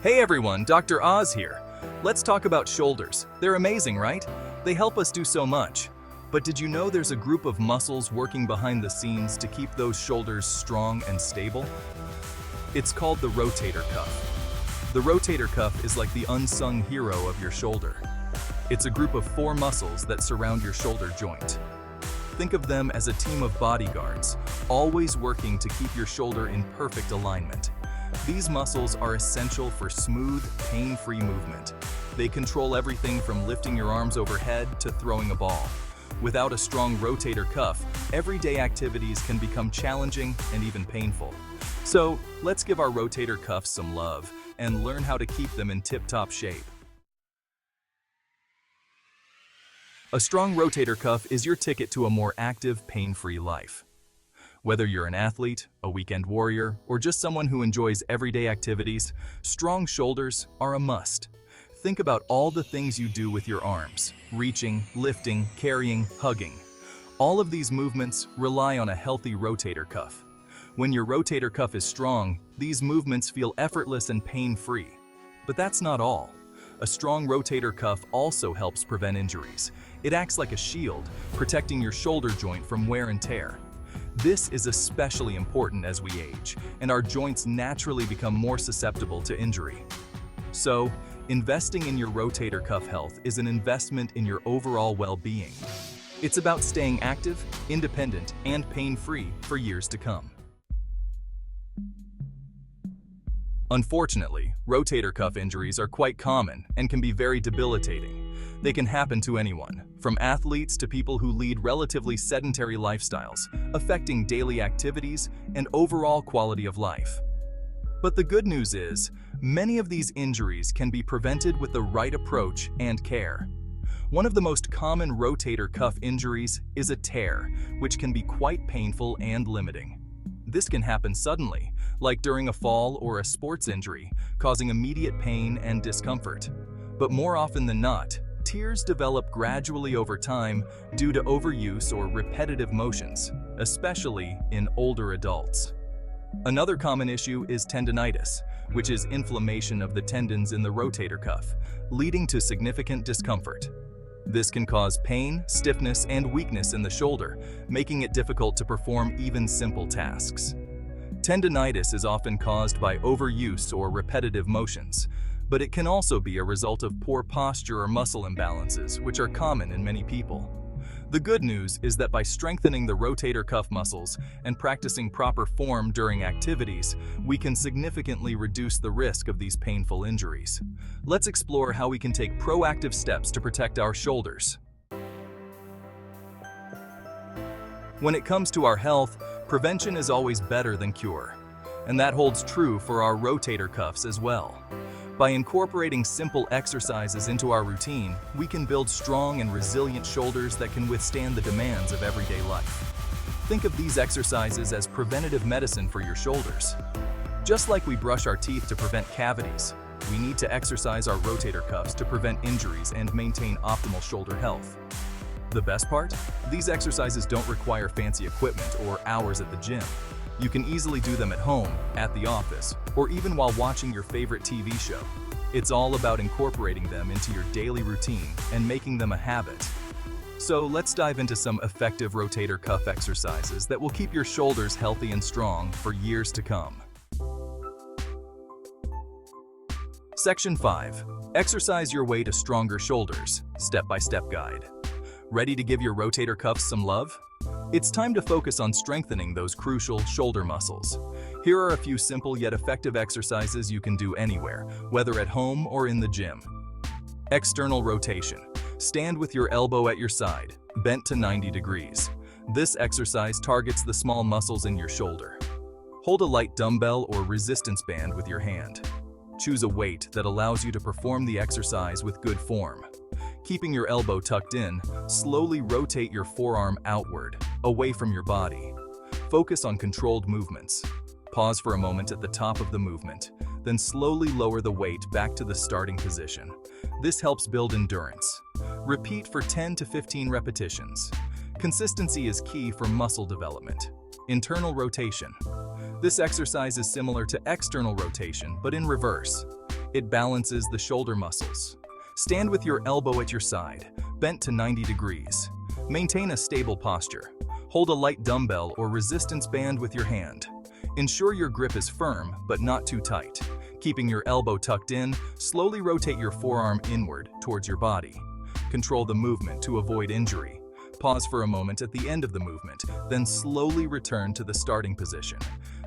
Hey everyone, Dr. Oz here. Let's talk about shoulders. They're amazing, right? They help us do so much. But did you know there's a group of muscles working behind the scenes to keep those shoulders strong and stable? It's called the rotator cuff. The rotator cuff is like the unsung hero of your shoulder. It's a group of 4 muscles that surround your shoulder joint. Think of them as a team of bodyguards, always working to keep your shoulder in perfect alignment. These muscles are essential for smooth, pain-free movement. They control everything from lifting your arms overhead to throwing a ball. Without a strong rotator cuff, everyday activities can become challenging and even painful. So, let's give our rotator cuffs some love and learn how to keep them in tip-top shape. A strong rotator cuff is your ticket to a more active, pain-free life. Whether you're an athlete, a weekend warrior, or just someone who enjoys everyday activities, strong shoulders are a must. Think about all the things you do with your arms: reaching, lifting, carrying, hugging. All of these movements rely on a healthy rotator cuff. When your rotator cuff is strong, these movements feel effortless and pain-free. But that's not all. A strong rotator cuff also helps prevent injuries. It acts like a shield, protecting your shoulder joint from wear and tear. This is especially important as we age, and our joints naturally become more susceptible to injury. So, investing in your rotator cuff health is an investment in your overall well-being. It's about staying active, independent, and pain-free for years to come. Unfortunately, rotator cuff injuries are quite common and can be very debilitating. They can happen to anyone, from athletes to people who lead relatively sedentary lifestyles, affecting daily activities and overall quality of life. But the good news is, many of these injuries can be prevented with the right approach and care. One of the most common rotator cuff injuries is a tear, which can be quite painful and limiting. This can happen suddenly, like during a fall or a sports injury, causing immediate pain and discomfort. But more often than not, tears develop gradually over time due to overuse or repetitive motions, especially in older adults. Another common issue is tendinitis, which is inflammation of the tendons in the rotator cuff, leading to significant discomfort. This can cause pain, stiffness, and weakness in the shoulder, making it difficult to perform even simple tasks. Tendinitis is often caused by overuse or repetitive motions, but it can also be a result of poor posture or muscle imbalances, which are common in many people. The good news is that by strengthening the rotator cuff muscles and practicing proper form during activities, we can significantly reduce the risk of these painful injuries. Let's explore how we can take proactive steps to protect our shoulders. When it comes to our health, prevention is always better than cure. And that holds true for our rotator cuffs as well. By incorporating simple exercises into our routine, we can build strong and resilient shoulders that can withstand the demands of everyday life. Think of these exercises as preventative medicine for your shoulders. Just like we brush our teeth to prevent cavities, we need to exercise our rotator cuffs to prevent injuries and maintain optimal shoulder health. The best part? These exercises don't require fancy equipment or hours at the gym. You can easily do them at home, at the office, or even while watching your favorite TV show. It's all about incorporating them into your daily routine and making them a habit. So let's dive into some effective rotator cuff exercises that will keep your shoulders healthy and strong for years to come. Section 5. Exercise your way to stronger shoulders. Step-by-step guide. Ready to give your rotator cuffs some love? It's time to focus on strengthening those crucial shoulder muscles. Here are a few simple yet effective exercises you can do anywhere, whether at home or in the gym. External rotation. Stand with your elbow at your side, bent to 90 degrees. This exercise targets the small muscles in your shoulder. Hold a light dumbbell or resistance band with your hand. Choose a weight that allows you to perform the exercise with good form. Keeping your elbow tucked in, slowly rotate your forearm outward, away from your body. Focus on controlled movements. Pause for a moment at the top of the movement, then slowly lower the weight back to the starting position. This helps build endurance. Repeat for 10 to 15 repetitions. Consistency is key for muscle development. Internal rotation. This exercise is similar to external rotation, but in reverse. It balances the shoulder muscles. Stand with your elbow at your side, bent to 90 degrees. Maintain a stable posture. Hold a light dumbbell or resistance band with your hand. Ensure your grip is firm but not too tight. Keeping your elbow tucked in, slowly rotate your forearm inward towards your body. Control the movement to avoid injury. Pause for a moment at the end of the movement, then slowly return to the starting position.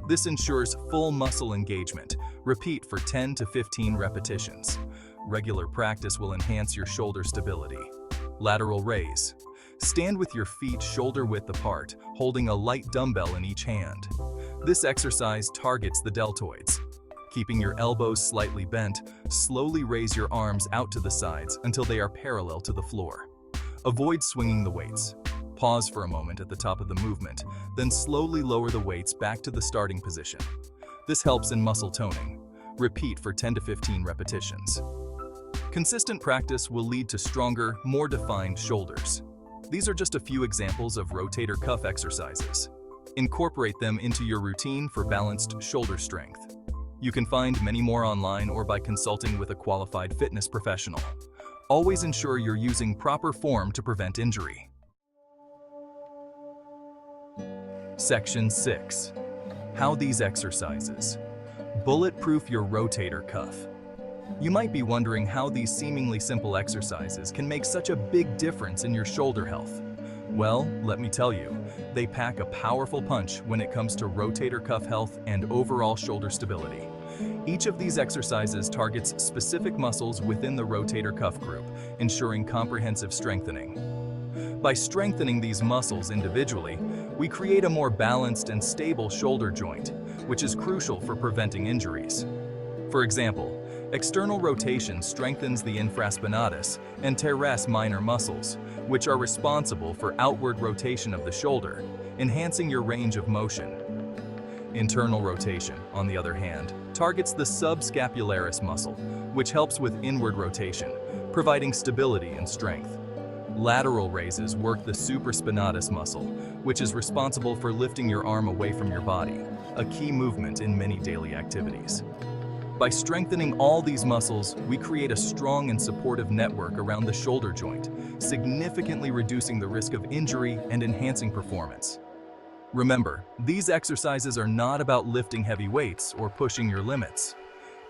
This ensures full muscle engagement. Repeat for 10 to 15 repetitions. Regular practice will enhance your shoulder stability. Lateral raise. Stand with your feet shoulder width apart, holding a light dumbbell in each hand. This exercise targets the deltoids. Keeping your elbows slightly bent, slowly raise your arms out to the sides until they are parallel to the floor. Avoid swinging the weights. Pause for a moment at the top of the movement, then slowly lower the weights back to the starting position. This helps in muscle toning. Repeat for 10 to 15 repetitions. Consistent practice will lead to stronger, more defined shoulders. These are just a few examples of rotator cuff exercises. Incorporate them into your routine for balanced shoulder strength. You can find many more online or by consulting with a qualified fitness professional. Always ensure you're using proper form to prevent injury. Section 6. How these exercises bulletproof your rotator cuff. You might be wondering how these seemingly simple exercises can make such a big difference in your shoulder health. Well, let me tell you, they pack a powerful punch when it comes to rotator cuff health and overall shoulder stability. Each of these exercises targets specific muscles within the rotator cuff group, ensuring comprehensive strengthening. By strengthening these muscles individually, we create a more balanced and stable shoulder joint, which is crucial for preventing injuries. For example, external rotation strengthens the infraspinatus and teres minor muscles, which are responsible for outward rotation of the shoulder, enhancing your range of motion. Internal rotation, on the other hand, targets the subscapularis muscle, which helps with inward rotation, providing stability and strength. Lateral raises work the supraspinatus muscle, which is responsible for lifting your arm away from your body, a key movement in many daily activities. By strengthening all these muscles, we create a strong and supportive network around the shoulder joint, significantly reducing the risk of injury and enhancing performance. Remember, these exercises are not about lifting heavy weights or pushing your limits.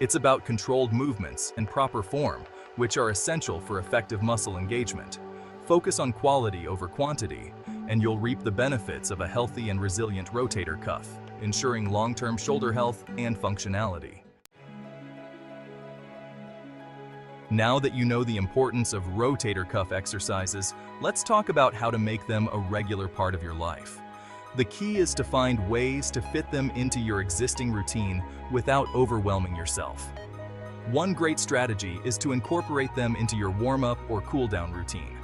It's about controlled movements and proper form, which are essential for effective muscle engagement. Focus on quality over quantity, and you'll reap the benefits of a healthy and resilient rotator cuff, ensuring long-term shoulder health and functionality. Now that you know the importance of rotator cuff exercises, let's talk about how to make them a regular part of your life. The key is to find ways to fit them into your existing routine without overwhelming yourself. One great strategy is to incorporate them into your warm-up or cool-down routine.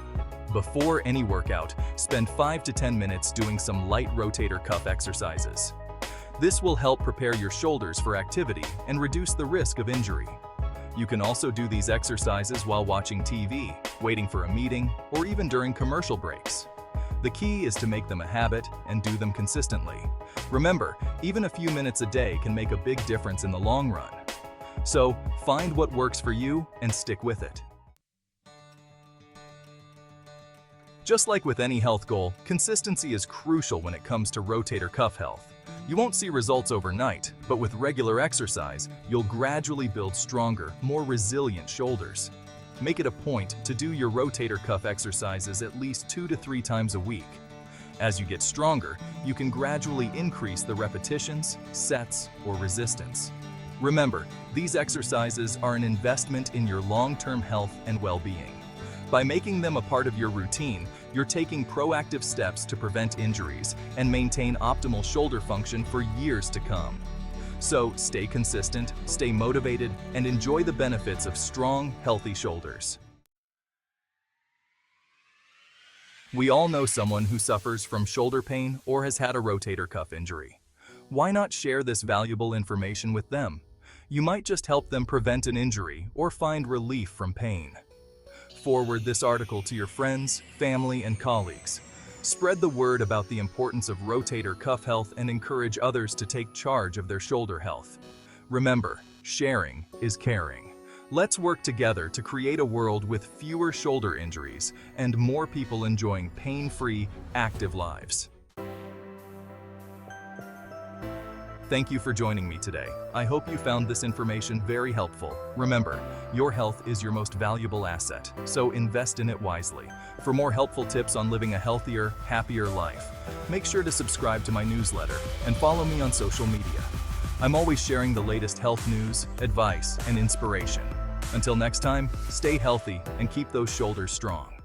Before any workout, spend 5 to 10 minutes doing some light rotator cuff exercises. This will help prepare your shoulders for activity and reduce the risk of injury. You can also do these exercises while watching TV, waiting for a meeting, or even during commercial breaks. The key is to make them a habit and do them consistently. Remember, even a few minutes a day can make a big difference in the long run. So, find what works for you and stick with it. Just like with any health goal, consistency is crucial when it comes to rotator cuff health. You won't see results overnight, but with regular exercise, you'll gradually build stronger, more resilient shoulders. Make it a point to do your rotator cuff exercises at least 2 to 3 times a week. As you get stronger, you can gradually increase the repetitions, sets, or resistance. Remember, these exercises are an investment in your long-term health and well-being. By making them a part of your routine, you're taking proactive steps to prevent injuries and maintain optimal shoulder function for years to come. So stay consistent, stay motivated, and enjoy the benefits of strong, healthy shoulders. We all know someone who suffers from shoulder pain or has had a rotator cuff injury. Why not share this valuable information with them? You might just help them prevent an injury or find relief from pain. Forward this article to your friends, family, and colleagues. Spread the word about the importance of rotator cuff health and encourage others to take charge of their shoulder health. Remember, sharing is caring. Let's work together to create a world with fewer shoulder injuries and more people enjoying pain-free, active lives. Thank you for joining me today. I hope you found this information very helpful. Remember, your health is your most valuable asset, so invest in it wisely. For more helpful tips on living a healthier, happier life, make sure to subscribe to my newsletter and follow me on social media. I'm always sharing the latest health news, advice, and inspiration. Until next time, stay healthy and keep those shoulders strong.